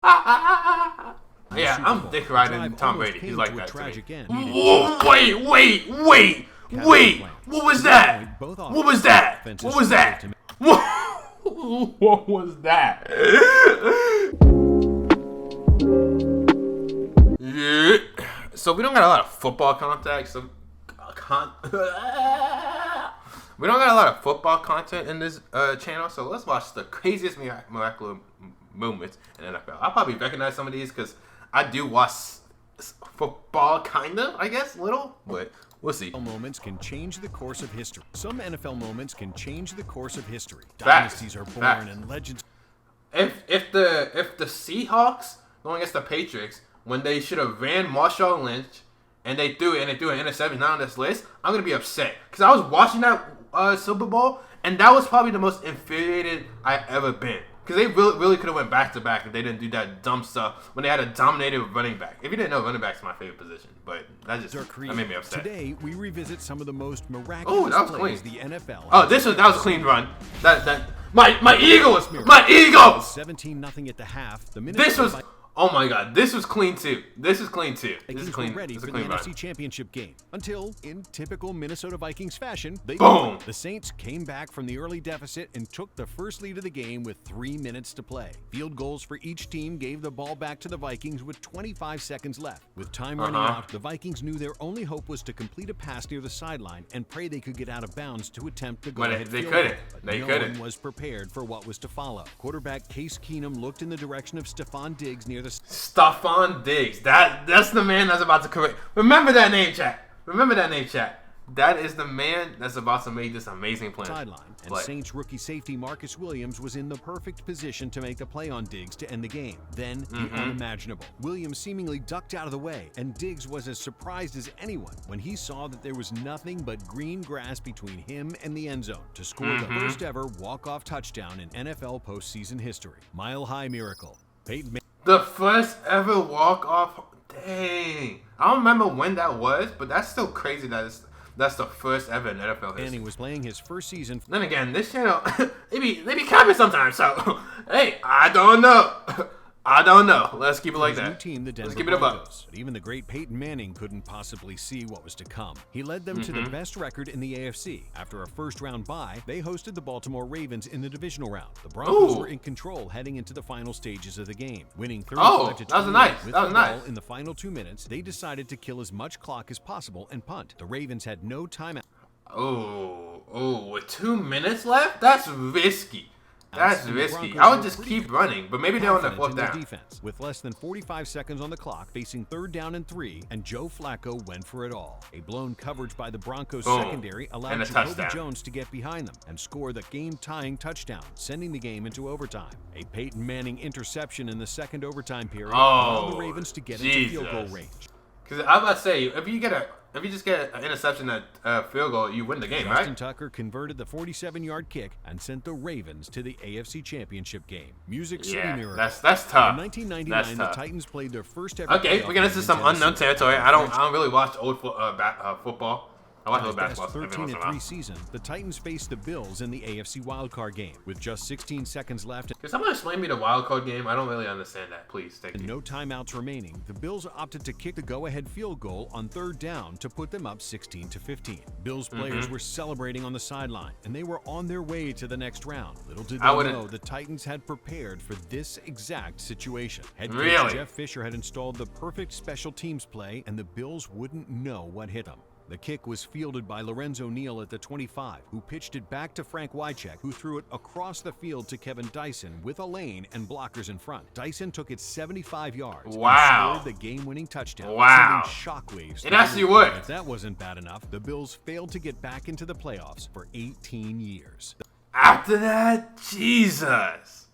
Yeah, I'm dick riding Tom Brady. He's like that to me. Whoa, wait. What was that? What was that? What was that? What was that? Yeah. So we don't got a lot of football contact. We don't got a lot of football content in this channel. So let's watch the craziest miraculous moments in NFL. I'll probably recognize some of these because I do watch football, kind of, I guess, little, but we'll see. Moments can change the course of history. Some NFL moments can change the course of history. Facts. Dynasties are born and legends. If the Seahawks going against the Patriots when they should have ran Marshawn Lynch and they threw an interception not on this list, I'm gonna be upset because I was watching that Super Bowl and that was probably the most infuriated I ever been. Because they really could have went back to back if they didn't do that dumb stuff when they had a dominated running back. If you didn't know, running back's my favorite position, but that made me upset. Today we revisit some of the most miraculous plays the NFL. Oh, that was a clean run. My Eagles. 17-0 at the half. Oh my God, this was clean too. This is clean. Ready for the NFC Championship game until, in typical Minnesota Vikings fashion, boom. The Saints came back from the early deficit and took the first lead of the game with 3 minutes to play. Field goals for each team gave the ball back to the Vikings with 25 seconds left. With time running out, the Vikings knew their only hope was to complete a pass near the sideline and pray they could get out of bounds to attempt the go-ahead field goal. No one was prepared for what was to follow. Quarterback Case Keenum looked in the direction of Stephon Diggs near the Stephon Diggs. That's the man that's about to correct. Remember that name, chat. That is the man that's about to make this amazing play. Sideline, and Saints rookie safety Marcus Williams was in the perfect position to make the play on Diggs to end the game. Then, the unimaginable. Williams seemingly ducked out of the way, and Diggs was as surprised as anyone when he saw that there was nothing but green grass between him and the end zone to score the first ever walk-off touchdown in NFL postseason history. Mile-high miracle. Peyton Manning. The first ever walk-off. Dang. I don't remember when that was, but that's still crazy that's the first ever in NFL history. Manning was playing his first season. Then again, this channel, they be capping sometimes, so, hey, I don't know. Let's keep it like that. Let's keep it above. But even the great Peyton Manning couldn't possibly see what was to come. He led them to the best record in the AFC. After a first-round bye, they hosted the Baltimore Ravens in the divisional round. The Broncos were in control heading into the final stages of the game, winning 35-20. With the ball in the final 2 minutes, they decided to kill as much clock as possible and punt. The Ravens had no timeout. With 2 minutes left? That's risky. That's risky. I would just keep running, but maybe they're on the fourth down. Defense. With less than 45 seconds on the clock, facing 3rd down and 3, and Joe Flacco went for it all. A blown coverage by the Broncos secondary allowed Jacoby Jones to get behind them and score the game-tying touchdown, sending the game into overtime. A Peyton Manning interception in the second overtime period allowed the Ravens to get into field goal range. Because I was about to say, if you just get an interception at field goal, you win the game, right? Justin Tucker converted the 47-yard kick and sent the Ravens to the AFC Championship game. Music City Miracle. That's tough. In 1999, the Titans played their first ever. Okay, we're getting into some unknown territory. I don't really watch old football. I watch a little basketball. 13-3 season, the Titans faced the Bills in the AFC wildcard game with just 16 seconds left. Can someone explain me the wildcard game? I don't really understand that. Please, thank you. No timeouts remaining. The Bills opted to kick the go-ahead field goal on 3rd down to put them up 16-15. Bills players were celebrating on the sideline, and they were on their way to the next round. Little did they know the Titans had prepared for this exact situation. Head coach Jeff Fisher had installed the perfect special teams play, and the Bills wouldn't know what hit them. The kick was fielded by Lorenzo Neal at the 25, who pitched it back to Frank Wycheck, who threw it across the field to Kevin Dyson with a lane and blockers in front. Dyson took it 75 yards and scored the game-winning touchdown, sending shockwaves. It actually worked. If that wasn't bad enough, the Bills failed to get back into the playoffs for 18 years. After that, Jesus.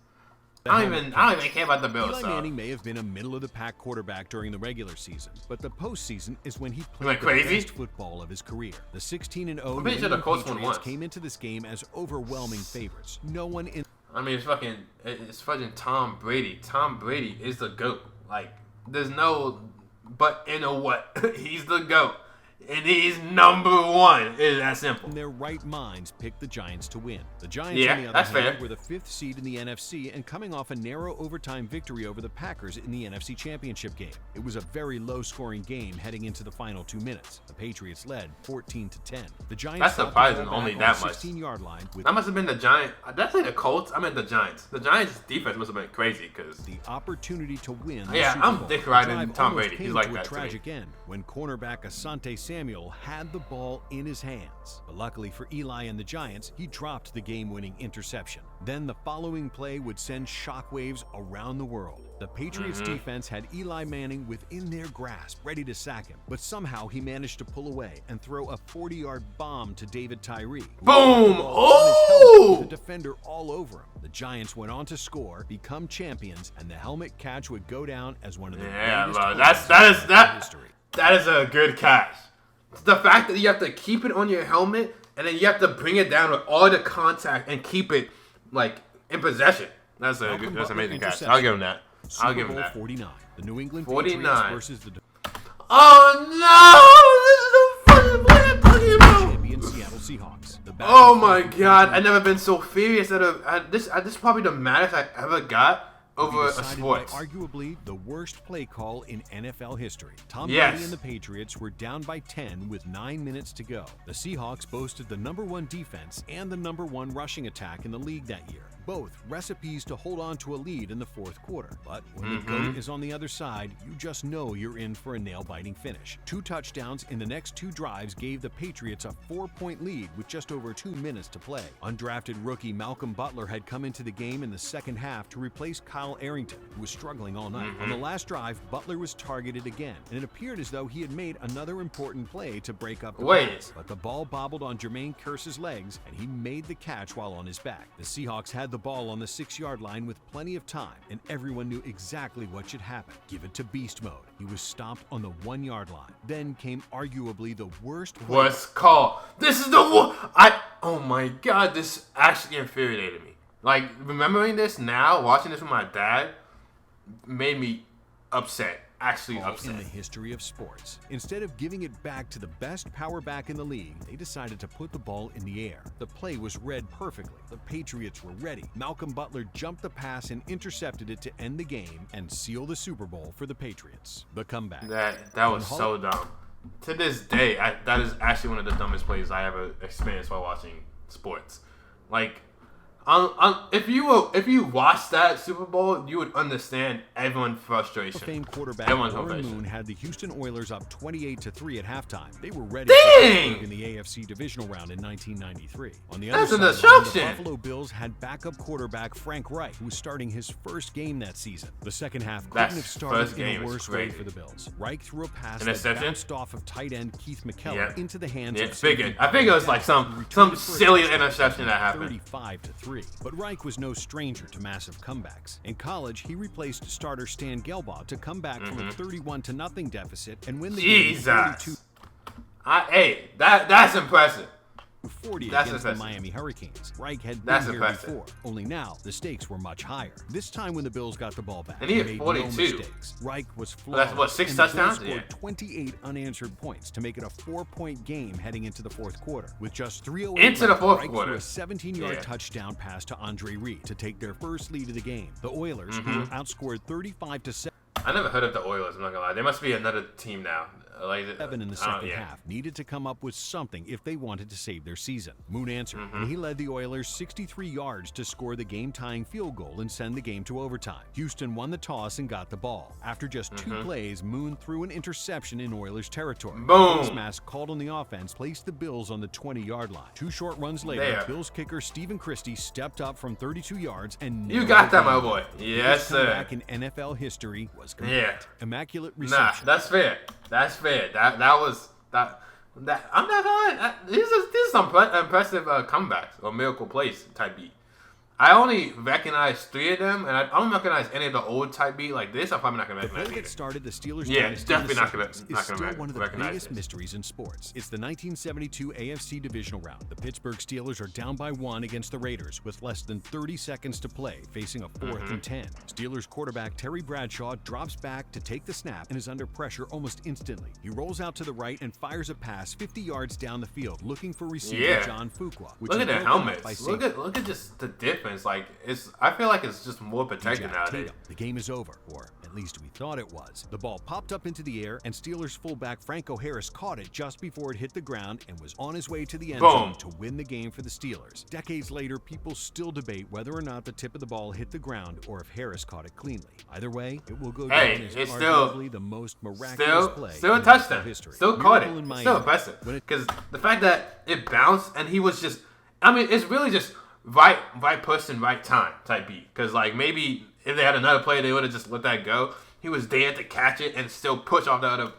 I don't even care about the Bills. Eli Manning may have been a middle-of-the-pack quarterback during the regular season, but the postseason is when he played the best football of his career. The 16-0 New England Patriots came into this game as overwhelming favorites. No one in. I mean, it's fucking Tom Brady. Tom Brady is the GOAT. Like, there's no but in a what. He's the GOAT. And he's number one. It's that simple. In their right minds picked the Giants to win. The Giants, Yeah, on the other that's hand, fair. were the 5th seed in the NFC and coming off a narrow overtime victory over the Packers in the NFC Championship game. It was a very low-scoring game heading into the final 2 minutes. The Patriots led 14-10. The Giants That's surprising, only that much. 16-yard line with That must have been the Giants. Did I say the Colts? I meant the Giants. The Giants' defense must have been crazy because the opportunity to win the yeah, Super I'm Bowl. dick The riding drive Tom almost Brady. came He's like to that a to me. tragic end when cornerback Asante Samuel had the ball in his hands. But luckily for Eli and the Giants, he dropped the game-winning interception. Then the following play would send shockwaves around the world. The Patriots defense had Eli Manning within their grasp, ready to sack him. But somehow he managed to pull away and throw a 40-yard bomb to David Tyree. Boom! Oh! The defender all over him. The Giants went on to score, become champions, and the helmet catch would go down as one of the greatest plays in history. That is a good catch. The fact that you have to keep it on your helmet and then you have to bring it down with all the contact and keep it like in possession. That's an amazing catch. I'll give him that. I'll give him that. 49. The New England 49 Patriots versus the Oh no! This is the fucking play I'm talking about. champion Seattle Seahawks. The Oh my god! I've never been so furious at this. This is probably the maddest I ever got over a sports. Arguably the worst play call in NFL history. Tom Yes. Brady and the Patriots were down by 10 with 9 minutes to go. The Seahawks boasted the #1 defense and the #1 rushing attack in the league that year. Both recipes to hold on to a lead in the fourth quarter. But when the GOAT is on the other side, you just know you're in for a nail-biting finish. 2 touchdowns in the next 2 drives gave the Patriots a 4-point lead with just over 2 minutes to play. Undrafted rookie Malcolm Butler had come into the game in the second half to replace Kyle Arrington, who was struggling all night. On the last drive, Butler was targeted again, and it appeared as though he had made another important play to break up the pass. But the ball bobbled on Jermaine Kearse's legs, and he made the catch while on his back. The Seahawks had the ball on the 6-yard line with plenty of time, and everyone knew exactly what should happen. Give it to beast mode. He was stopped on the 1-yard line. Then came arguably the worst play. What's called? This is the one. Oh my god! This actually infuriated me. Like remembering this now, watching this with my dad, made me upset. Actually upset. In the history of sports. Instead of giving it back to the best power back in the league, they decided to put the ball in the air. The play was read perfectly. The Patriots were ready. Malcolm Butler jumped the pass and intercepted it to end the game and seal the Super Bowl for the Patriots. The comeback. That was so dumb. To this day, that is actually one of the dumbest plays I ever experienced while watching sports. Like, if you watched that Super Bowl, you would understand everyone's frustration. Famed quarterback Warren Moon had the Houston Oilers up 28-3 at halftime. They were ready for in the AFC divisional round in 1993. On the other side, the Buffalo Bills had backup quarterback Frank Reich, who was starting his first game that season. The second half couldn't have started in a worse way for the Bills. Reich threw a pass that bounced off of tight end Keith McKellar into the hands of I figured it was like some silly interception that happened. 35-3. But Reich was no stranger to massive comebacks. In college, he replaced starter Stan Gelbaugh to come back from a 31-0 deficit and win the game 42. That's impressive. 40 against the Miami Hurricanes. Reich had been here before, only now the stakes were much higher. This time when the Bills got the ball back, and he had 42. No mistakes. Reich was flawed. That's what, 6 touchdowns? Scored 28 unanswered points to make it a 4-point game heading into the fourth quarter. With just 3:08 into the fourth Reich quarter, threw a 17-yard touchdown pass to Andre Reed to take their first lead of the game. The Oilers, who were outscored 35-7. I never heard of the Oilers, I'm not gonna lie. They must be another team now. Evan in the second half needed to come up with something if they wanted to save their season. Moon answered, and he led the Oilers 63 yards to score the game-tying field goal and send the game to overtime. Houston won the toss and got the ball. After just 2 plays, Moon threw an interception in Oilers territory. Boom! Face mask called on the offense placed the Bills on the 20-yard line. 2 short runs later, Bills kicker Stephen Christie stepped up from 32 yards and you got that, my boy. Yes, sir. Back in NFL history was complete. Immaculate reception. Nah, that's fair. That's fair. That was that. I'm not gonna lie. These are some impressive comebacks or miracle plays type beat. I only recognize 3 of them, and I don't recognize any of the old type beat like this. I'm probably not gonna recognize that started the Steelers. Yeah, definitely not gonna one of the biggest mysteries in sports. It's the 1972 AFC divisional round. The Pittsburgh Steelers are down by 1 against the Raiders with less than 30 seconds to play, facing a 4th and 10. Steelers quarterback Terry Bradshaw drops back to take the snap and is under pressure almost instantly. He rolls out to the right and fires a pass 50 yards down the field, looking for receiver John Fuqua. Look at the helmets. Look at just the difference. Like I feel like it's just more protected nowadays. The game is over, or at least we thought it was. The ball popped up into the air, and Steelers fullback Franco Harris caught it just before it hit the ground and was on his way to the end zone to win the game for the Steelers. Decades later, people still debate whether or not the tip of the ball hit the ground or if Harris caught it cleanly. Either way, it will go down as arguably the most miraculous play in touchdown history. Still caught it. Still impressive. Because the fact that it bounced and he was just, I mean, it's really just right person, right time type beat. Because like maybe if they had another play, they would have just let that go. He was there to catch it and still push off the other,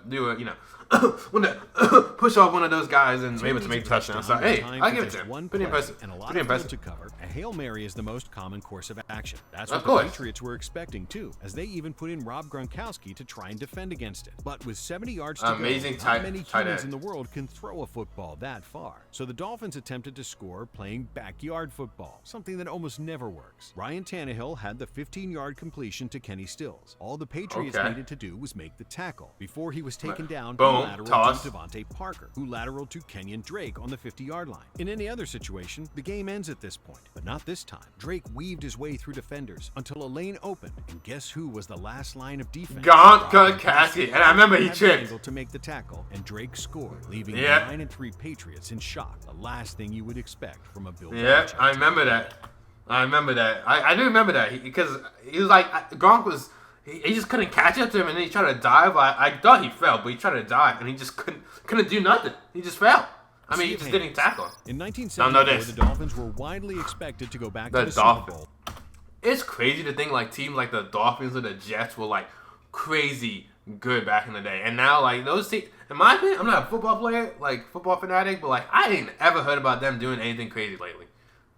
push off one of those guys and able to make a touchdown. So hey, I give it to him. Pretty impressive. And a lot Pretty impressive to cover. A Hail Mary is the most common course of action. That's what the Patriots were expecting too, as they even put in Rob Gronkowski to try and defend against it. But with 70 yards to go, not many humans in the world can throw a football that far. So the Dolphins attempted to score playing backyard football, something that almost never works. Ryan Tannehill had the 15-yard completion to Kenny Stills. All the Patriots needed to do was make the tackle. Before he was taken down, lateral to Devontae Parker, who lateraled to Kenyon Drake on the 50-yard line. In any other situation, the game ends at this point, but not this time. Drake weaved his way through defenders until a lane opened, and guess who was the last line of defense? Gronkowski, and I remember he tripped to make the tackle, and Drake scored, leaving the 9-3 Patriots in shock. The last thing you would expect from a Bill Belichick. I remember that. I do remember that because he was like Gronk was. He just couldn't catch up to him, and then he tried to dive. I thought he fell, but he tried to dive, and he just couldn't do nothing. He just fell. I mean, he just didn't tackle. In 1974, the Dolphins were widely expected to go back to the Super Bowl. It's crazy to think like teams like the Dolphins or the Jets were like crazy good back in the day, and now like those teams. In my opinion, I'm not a football player, like football fanatic, but like I ain't ever heard about them doing anything crazy lately.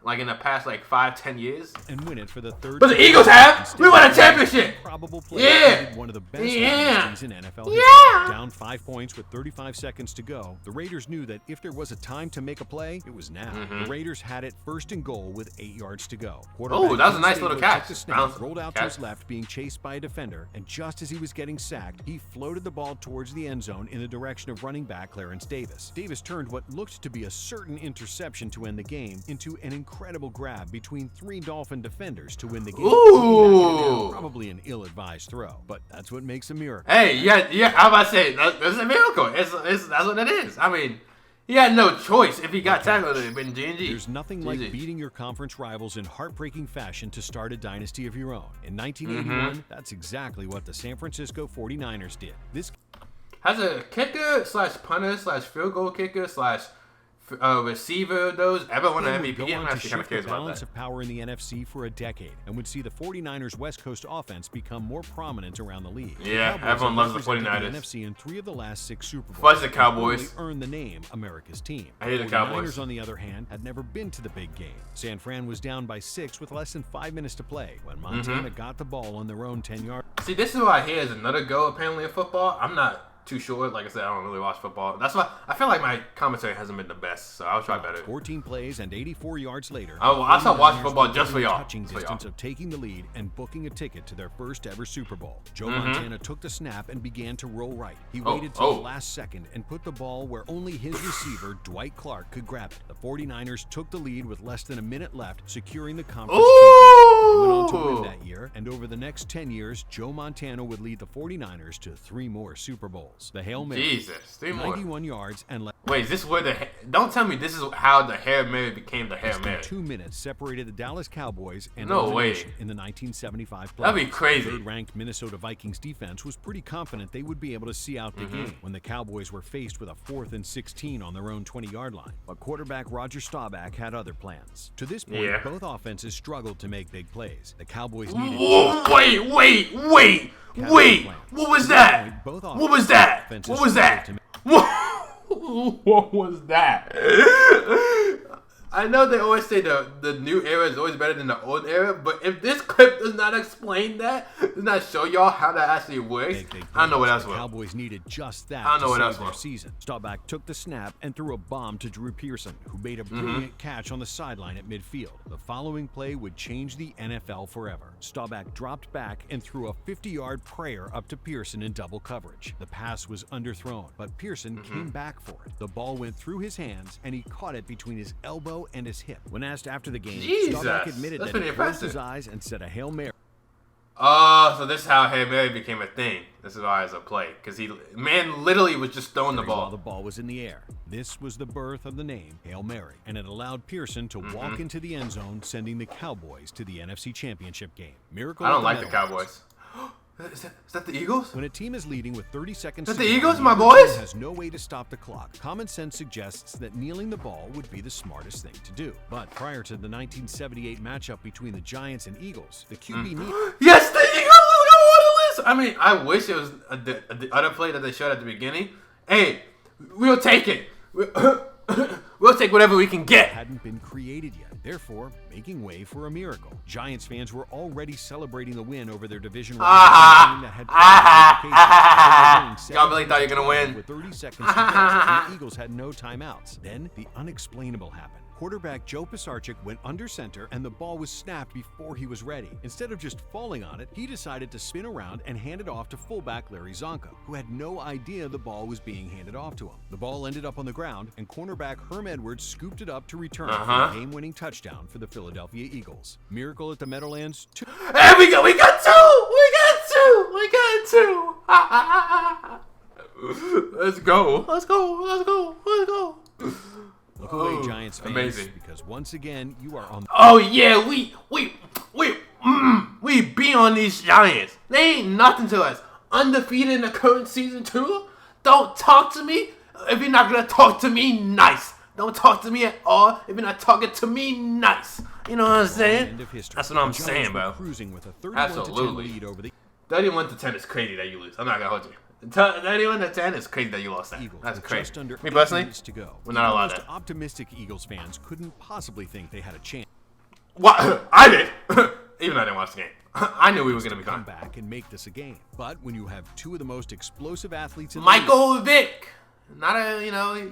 Like in the past, like 5-10 years, and win it for the third. But the Eagles have. We won a championship. Probable play. One of the best dynasties in NFL history. Down 5 points with 35 seconds to go. The Raiders knew that if there was a time to make a play, it was now. The Raiders had it first and goal with 8 yards to go. Oh, that was a nice little catch. Rolled out to his left, being chased by a defender, and just as he was getting sacked, he floated the ball towards the end zone in the direction of running back Clarence Davis. Davis turned what looked to be a certain interception to end the game into an incredible grab between 3 Dolphin defenders to win the game. Ooh! Probably an ill-advised throw, but that's what makes a miracle. Hey, yeah, I'm about to say, that's a miracle. That's what it is. I mean, he had no choice. If he got tackled, it would have been G&G. There's nothing like beating your conference rivals in heartbreaking fashion to start a dynasty of your own. In 1981, that's exactly what the San Francisco 49ers did. This has a kicker / punter / field goal kicker / receiver, those ever won an MVP. I'm actually kind of curious about that. Balance of power in the NFC for a decade, and would see the 49ers West Coast offense become more prominent around the league. Yeah, everyone loves the 49ers. The NFC in 3 of the last 6 Super Bowls. Fudge the Cowboys. Earned the name America's team. I hate the Cowboys. 49ers, on the other hand, had never been to the big game. San Fran was down by 6 with less than 5 minutes to play when Montana got the ball on their own 10-yard. See, this is what I hear is another go apparently in football. I'm not too short. Like I said, I don't really watch football. That's why I feel like my commentary hasn't been the best, so I'll try better. 14 plays and 84 yards later, I stopped watching football just for y'all. Touching distance of taking the lead and booking a ticket to their first ever Super Bowl. Joe Montana took the snap and began to roll right. He waited till the last second and put the ball where only his receiver, Dwight Clark, could grab it. The 49ers took the lead with less than a minute left, securing the conference championship. They went on to win that year, and over the next 10 years, Joe Montana would lead the 49ers to 3 more Super Bowls. The Hail Mary. Jesus, 3 more. 91 yards and wait, is this where don't tell me this is how the Hail Mary became the Hail Mary. 2 minutes separated the Dallas Cowboys and no way in the 1975 playoffs. That'd be crazy. Third-ranked Minnesota Vikings defense was pretty confident they would be able to see out the game when the Cowboys were faced with a 4th and 16 on their own 20-yard line. But quarterback Roger Staubach had other plans. To this point, both offenses struggled to make big plays. The Cowboys needed. Wait! What was that? What was that? What was that? What was that? I know they always say the new era is always better than the old era, but if this clip does not explain that, does not show y'all how that actually works, I don't know what else will. The Cowboys needed just that I don't know what to else save their will. season. Staubach took the snap and threw a bomb to Drew Pearson, who made a brilliant catch on the sideline at midfield. The following play would change the NFL forever. Staubach dropped back and threw a 50-yard prayer up to Pearson in double coverage. The pass was underthrown, but Pearson came back for it. The ball went through his hands, and he caught it between his elbow and his hip. When asked after the game, Staubach admitted that he closed his eyes and said a Hail Mary. Oh, so this is how Hail Mary became a thing. This is why it's a play. Because man literally was just throwing the ball. While the ball was in the air. This was the birth of the name Hail Mary, and it allowed Pearson to walk into the end zone, sending the Cowboys to the NFC Championship game. Miracle. I don't like the Cowboys. Is that the Eagles? When a team is leading with 30 seconds is that to the go, Eagles, my boys? Has no way to stop the clock. Common sense suggests that kneeling the ball would be the smartest thing to do. But prior to the 1978 matchup between the Giants and Eagles, the QB Yes, the Eagles is going on the list. I mean, I wish it was the other play that they showed at the beginning. Hey, we'll take it. We'll take whatever we can get. Hadn't been created yet, therefore making way for a miracle. Giants fans were already celebrating the win over their division rival team that had y'all really thought you were gonna win. With 30 seconds to go, and the Eagles had no timeouts. Then the unexplainable happened. Quarterback Joe Pisarcik went under center and the ball was snapped before he was ready. Instead of just falling on it, he decided to spin around and hand it off to fullback Larry Zonka, who had no idea the ball was being handed off to him. The ball ended up on the ground and cornerback Herm Edwards scooped it up to return for a game-winning touchdown for the Philadelphia Eagles. Miracle at the Meadowlands. Hey, we got two! We got two! Let's go. Look away, Giants fans, amazing. because once again, you are on. Oh yeah, we be on these Giants. They ain't nothing to us. Undefeated in the current season too. Don't talk to me if you're not gonna talk to me nice. Don't talk to me at all if you're not talking to me nice. You know what I'm saying? That's what I'm saying, bro. Cruising with a 31-10 Absolutely. lead over the 31-10 is crazy that you lose. I'm not gonna hold you. 31-10 is crazy that you lost that. Eagles That's with crazy. just under Me personally, 8 minutes to go. we're not allowed The that. most optimistic Eagles fans couldn't possibly think they had a chance. What? I did. Even though I didn't watch the game. I knew we were gonna be come gone. back and make this a game. But when you have two of the most explosive athletes in the Michael Vick. Not a,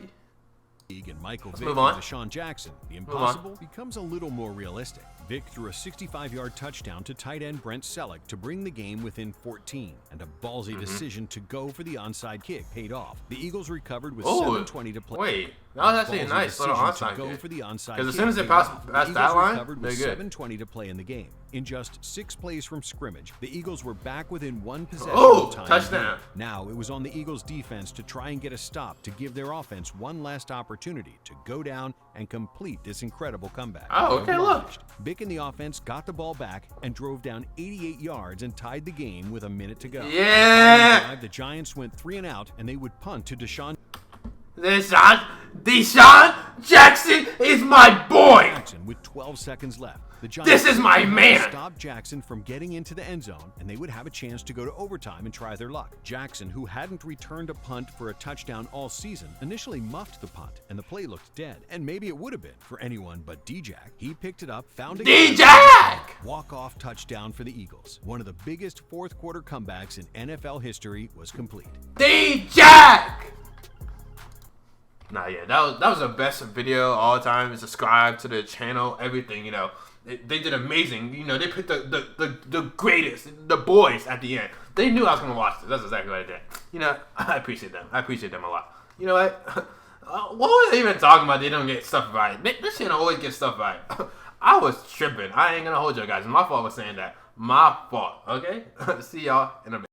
league and Michael Vick move and on. Deshaun Jackson, the impossible becomes a little more realistic. Vick threw a 65-yard touchdown to tight end Brent Selleck to bring the game within 14, and a ballsy decision to go for the onside kick paid off. The Eagles recovered with 7:20 to play. Wait, that was actually a nice little onside go kick. for the onside Because as kick soon as they paid passed off. The that Eagles line, recovered they're with good. 7:20 to play in the game. In just 6 plays from scrimmage, the Eagles were back within 1 possession. Oh, tying touchdown. the game. Now it was on the Eagles' defense to try and get a stop to give their offense one last opportunity to go down and complete this incredible comeback. Oh, okay, look. Obliged. Vick and the offense got the ball back and drove down 88 yards and tied the game with a minute to go. Yeah. The Giants went 3 and out, and they would punt to Deshaun Jackson is my boy. Jackson with 12 seconds left. The Giants This is my man. stopped Jackson from getting into the end zone, and they would have a chance to go to overtime and try their luck. Jackson, who hadn't returned a punt for a touchdown all season, initially muffed the punt, and the play looked dead. And maybe it would have been for anyone but D-Jack. He picked it up, found a D-Jack! walk-off touchdown for the Eagles. One of the biggest fourth-quarter comebacks in NFL history was complete. D-Jack! Nah, yeah, that was the best video all time. Subscribe to the channel, everything, They did amazing. They picked the greatest, the boys at the end. They knew I was going to watch this. That's exactly what I did. I appreciate them. I appreciate them a lot. You know what? What was I even talking about? They don't get stuff right. This channel always gets stuff right. I was tripping. I ain't going to hold you guys. My fault for saying that. My fault, okay? See y'all in a bit.